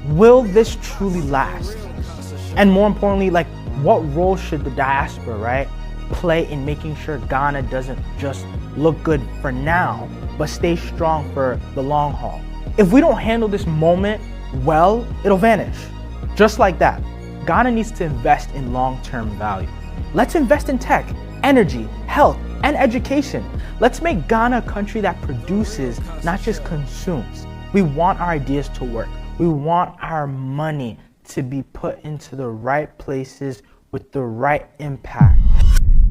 will this truly last? And more importantly, like, what role should the diaspora, right, play in making sure Ghana doesn't just look good for now, but stay strong for the long haul? If we don't handle this moment well, it'll vanish. Just like that, Ghana needs to invest in long-term value. Let's invest in tech, energy, health, and education. Let's make Ghana a country that produces, not just consumes. We want our ideas to work. We want our money to be put into the right places with the right impact.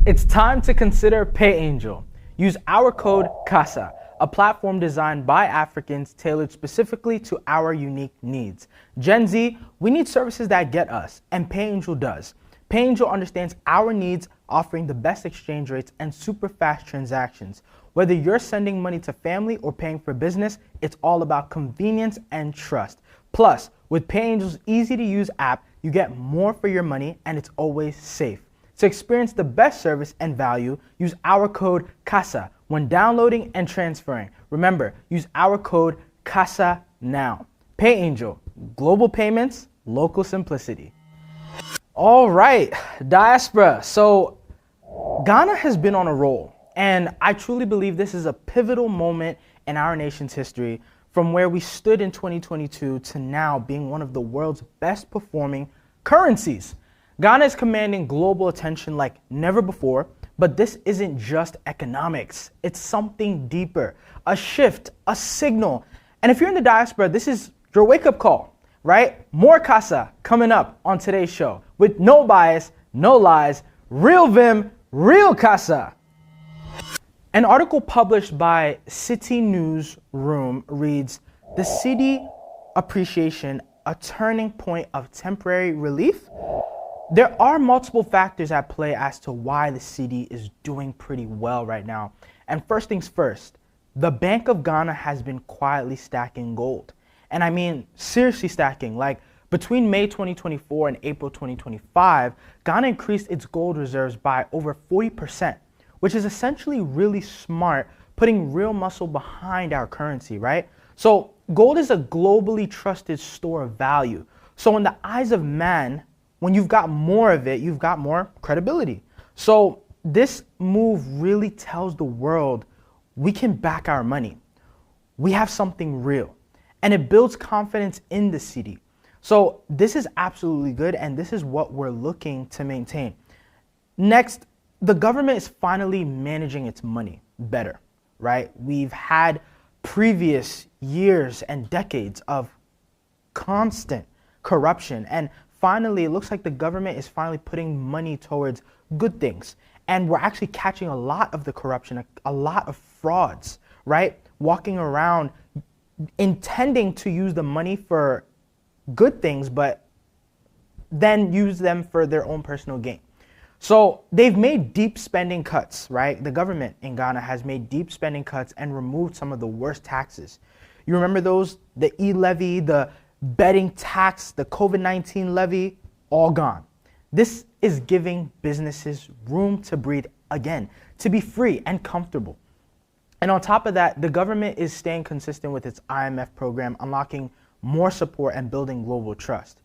It's time to consider PayAngel. Use our code KASA, a platform designed by Africans tailored specifically to our unique needs. Gen Z, we need services that get us, and PayAngel does. PayAngel understands our needs, offering the best exchange rates and super fast transactions. Whether you're sending money to family or paying for business, it's all about convenience and trust. Plus, with PayAngel's easy-to-use app, you get more for your money and it's always safe. To experience the best service and value, use our code KASA when downloading and transferring. Remember, use our code KASA now. PayAngel, global payments, local simplicity. All right, Diaspora. So Ghana has been on a roll, and I truly believe this is a pivotal moment in our nation's history, from where we stood in 2022 to now being one of the world's best performing currencies. Ghana is commanding global attention like never before, but this isn't just economics. It's something deeper, a shift, a signal. And if you're in the diaspora, this is your wake-up call, right? More Kasa coming up on today's show with no bias, no lies, real Vim, real Kasa. An article published by Cedi Newsroom reads, "The Cedi appreciation, a turning point of temporary relief?" There are multiple factors at play as to why the Cedi is doing pretty well right now. And first things first, the Bank of Ghana has been quietly stacking gold. And I mean, seriously stacking. Like, between May 2024 and April 2025, Ghana increased its gold reserves by over 40%. Which is essentially really smart, putting real muscle behind our currency, right? So gold is a globally trusted store of value. So in the eyes of man, when you've got more of it, you've got more credibility. So this move really tells the world we can back our money. We have something real, and it builds confidence in the Cedi. So this is absolutely good, and this is what we're looking to maintain. Next, the government is finally managing its money better, right? We've had previous years and decades of constant corruption, and finally it looks like the government is finally putting money towards good things. And we're actually catching a lot of the corruption, a lot of frauds, right? Walking around intending to use the money for good things, but then use them for their own personal gain. So they've made deep spending cuts, right? The government in Ghana has made deep spending cuts and removed some of the worst taxes. You remember those? The e-levy, the betting tax, the COVID-19 levy, all gone. This is giving businesses room to breathe again, to be free and comfortable. And on top of that, the government is staying consistent with its IMF program, unlocking more support and building global trust.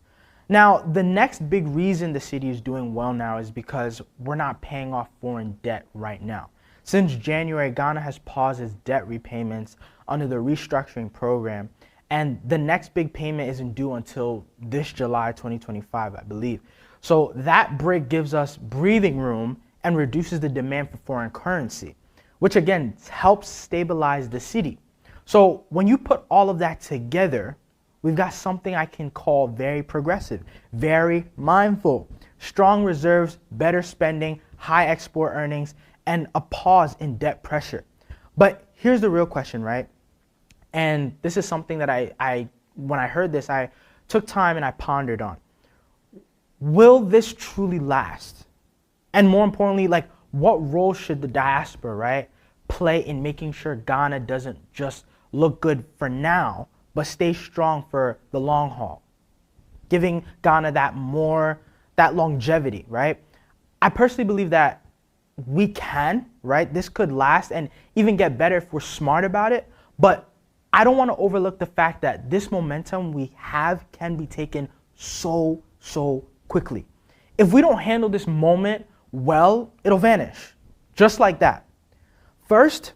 Now, the next big reason the Cedi is doing well now is because we're not paying off foreign debt right now. Since January, Ghana has paused its debt repayments under the restructuring program, and the next big payment isn't due until this July 2025, I believe. So that break gives us breathing room and reduces the demand for foreign currency, which again helps stabilize the Cedi. So when you put all of that together, we've got something I can call very progressive, very mindful, strong reserves, better spending, high export earnings, and a pause in debt pressure. But here's the real question, right? And this is something that when I heard this, I took time and I pondered on. Will this truly last? And more importantly, like, what role should the diaspora, right, play in making sure Ghana doesn't just look good for now, but stay strong for the long haul, giving Ghana that longevity, right? I personally believe that we can, right? This could last and even get better if we're smart about it, but I don't want to overlook the fact that this momentum we have can be taken so quickly. If we don't handle this moment well, it'll vanish. Just like that. First,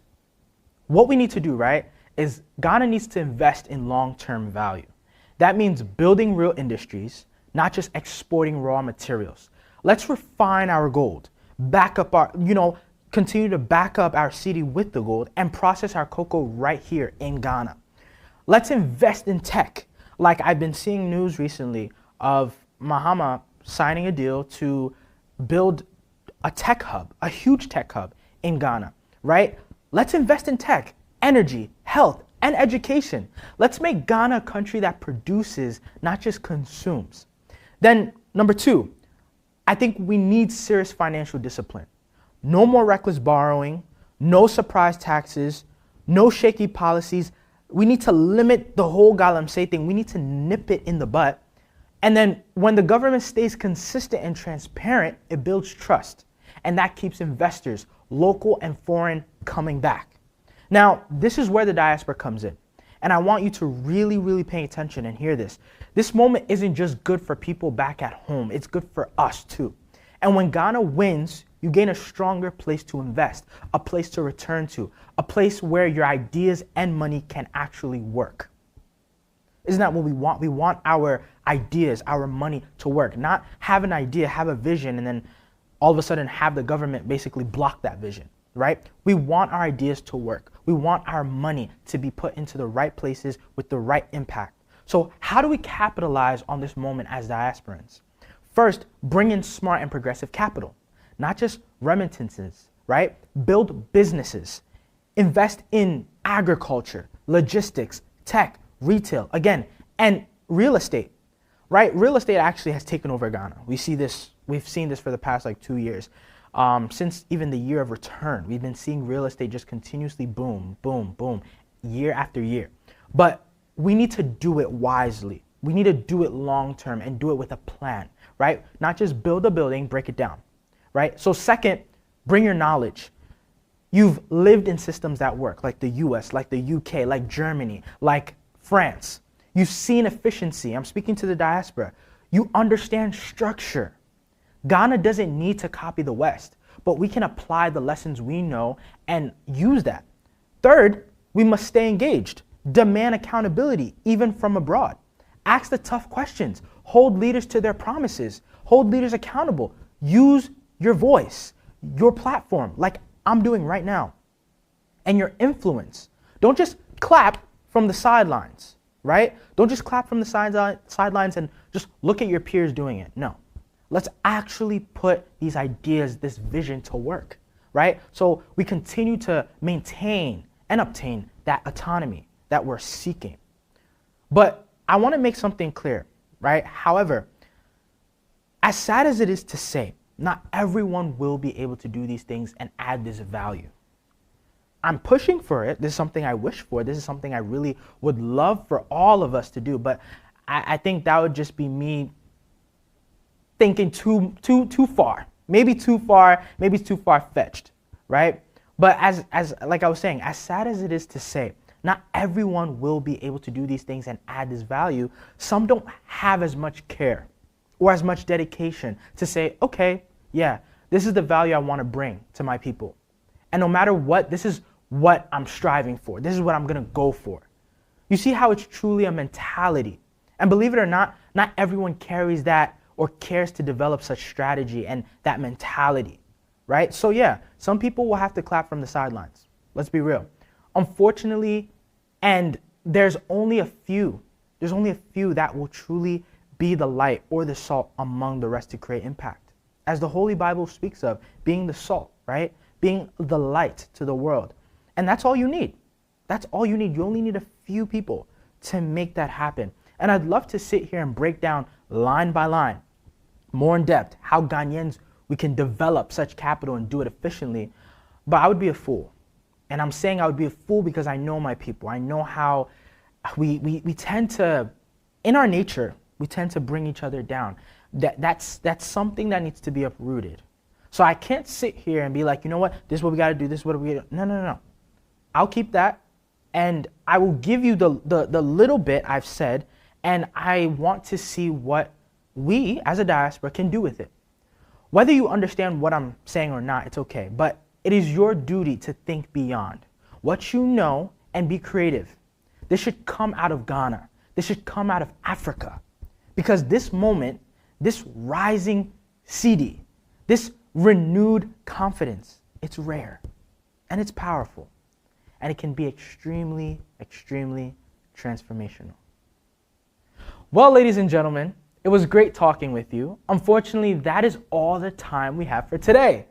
what we need to do, right, is Ghana needs to invest in long-term value. That means building real industries, not just exporting raw materials. Let's refine our gold, back up our, continue to back up our city with the gold and process our cocoa right here in Ghana. Let's invest in tech. Like I've been seeing news recently of Mahama signing a deal to build a tech hub, a huge tech hub in Ghana, right? Let's invest in tech, energy, health, and education. Let's make Ghana a country that produces, not just consumes. Then number two, I think we need serious financial discipline. No more reckless borrowing, no surprise taxes, no shaky policies. We need to limit the whole galamsey thing. We need to nip it in the butt. And then when the government stays consistent and transparent, it builds trust. And that keeps investors, local and foreign, coming back. Now, this is where the diaspora comes in. And I want you to really pay attention and hear this. This moment isn't just good for people back at home. It's good for us too. And when Ghana wins, you gain a stronger place to invest, a place to return to, a place where your ideas and money can actually work. Isn't that what we want? We want our ideas, our money to work, not have an idea, have a vision, and then all of a sudden have the government basically block that vision, right? We want our ideas to work. We want our money to be put into the right places with the right impact. So how do we capitalize on this moment as diasporans? First, bring in smart and progressive capital, not just remittances, right? Build businesses, invest in agriculture, logistics, tech, retail, again, and real estate, right? Real estate actually has taken over Ghana. We've seen this for the past 2 years. Since even the year of return, we've been seeing real estate just continuously boom, year after year. But we need to do it wisely. We need to do it long term and do it with a plan, right? Not just build a building, break it down, right? So second, bring your knowledge. You've lived in systems that work, like the US, like the UK, like Germany, like France. You've seen efficiency. I'm speaking to the diaspora. You understand structure. Ghana doesn't need to copy the West, but we can apply the lessons we know and use that. Third, we must stay engaged, demand accountability, even from abroad. Ask the tough questions, hold leaders to their promises, hold leaders accountable. Use your voice, your platform, like I'm doing right now, and your influence. Don't just clap from the sidelines, right? Don't just clap from the sidelines and just look at your peers doing it. No. Let's actually put these ideas, this vision to work, right? So we continue to maintain and obtain that autonomy that we're seeking. But I want to make something clear, right? However, as sad as it is to say, not everyone will be able to do these things and add this value. I'm pushing for it. This is something I wish for. This is something I really would love for all of us to do. But I think that would just be me thinking too far, maybe it's too far-fetched, right? But as like I was saying, as sad as it is to say, not everyone will be able to do these things and add this value. Some don't have as much care or as much dedication to say, okay, yeah, this is the value I want to bring to my people. And no matter what, this is what I'm striving for. This is what I'm going to go for. You see how it's truly a mentality. And believe it or not everyone carries that or cares to develop such strategy and that mentality, right? So yeah, some people will have to clap from the sidelines. Let's be real. Unfortunately, and there's only a few that will truly be the light or the salt among the rest to create impact. As the Holy Bible speaks of, being the salt, right? Being the light to the world. And that's all you need. That's all you need. You only need a few people to make that happen. And I'd love to sit here and break down line by line, more in depth, how Ghanaians, we can develop such capital and do it efficiently. But I would be a fool. And I'm saying I would be a fool because I know my people. I know how we tend to, in our nature, we tend to bring each other down. That's something that needs to be uprooted. So I can't sit here and be like, you know what, this is what we got to do, this is what we got to do. No. I'll keep that and I will give you the little bit I've said, and I want to see what we as a diaspora can do with it. Whether you understand what I'm saying or not, it's okay, but it is your duty to think beyond what you know and be creative. This should come out of Ghana. This should come out of Africa. Because this moment, this rising Cedi, this renewed confidence, it's rare and it's powerful. And it can be extremely, extremely transformational. Well, ladies and gentlemen, it was great talking with you. Unfortunately, that is all the time we have for today.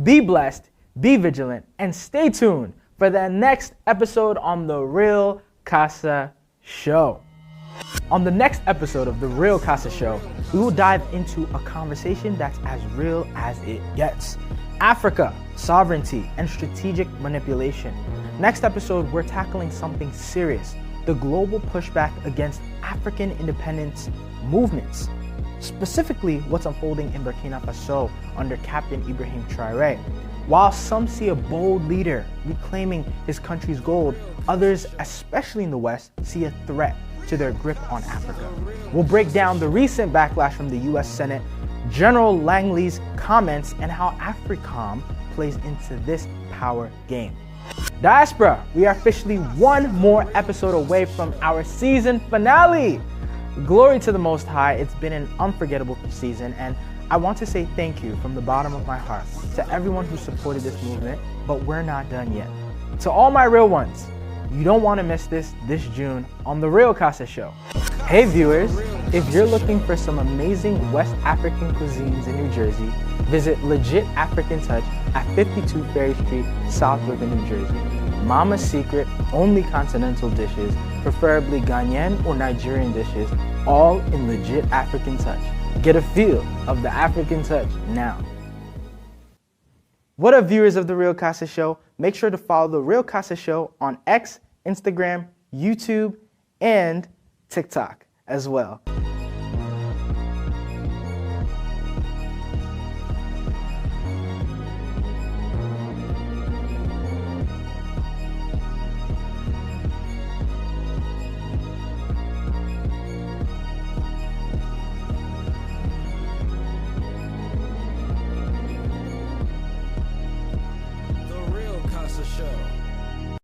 Be blessed, be vigilant, and stay tuned for the next episode on the Real Kasa Show. On the next episode of the Real Kasa Show, we will dive into a conversation that's as real as it gets. Africa, sovereignty, and strategic manipulation. Next episode, we're tackling something serious, the global pushback against African independence movements, specifically what's unfolding in Burkina Faso under Captain Ibrahim Traoré. While some see a bold leader reclaiming his country's gold, others, especially in the West, see a threat to their grip on Africa. We'll break down the recent backlash from the US Senate, General Langley's comments, and how AFRICOM plays into this power game. Diaspora, we are officially one more episode away from our season finale. Glory to the Most High. It's been an unforgettable season, and I want to say thank you from the bottom of my heart to everyone who supported this movement, but we're not done yet. To all my real ones, you don't want to miss this June on the Real Kasa Show. Hey viewers, if you're looking for some amazing West African cuisines in New Jersey, visit Legit African Touch at 52 Ferry Street, South River, New Jersey. Mama's Secret, only continental dishes, preferably Ghanaian or Nigerian dishes, all in Legit African Touch. Get a feel of the African touch now. What up, viewers of The Real Kasa Show? Make sure to follow The Real Kasa Show on X, Instagram, YouTube, and TikTok as well.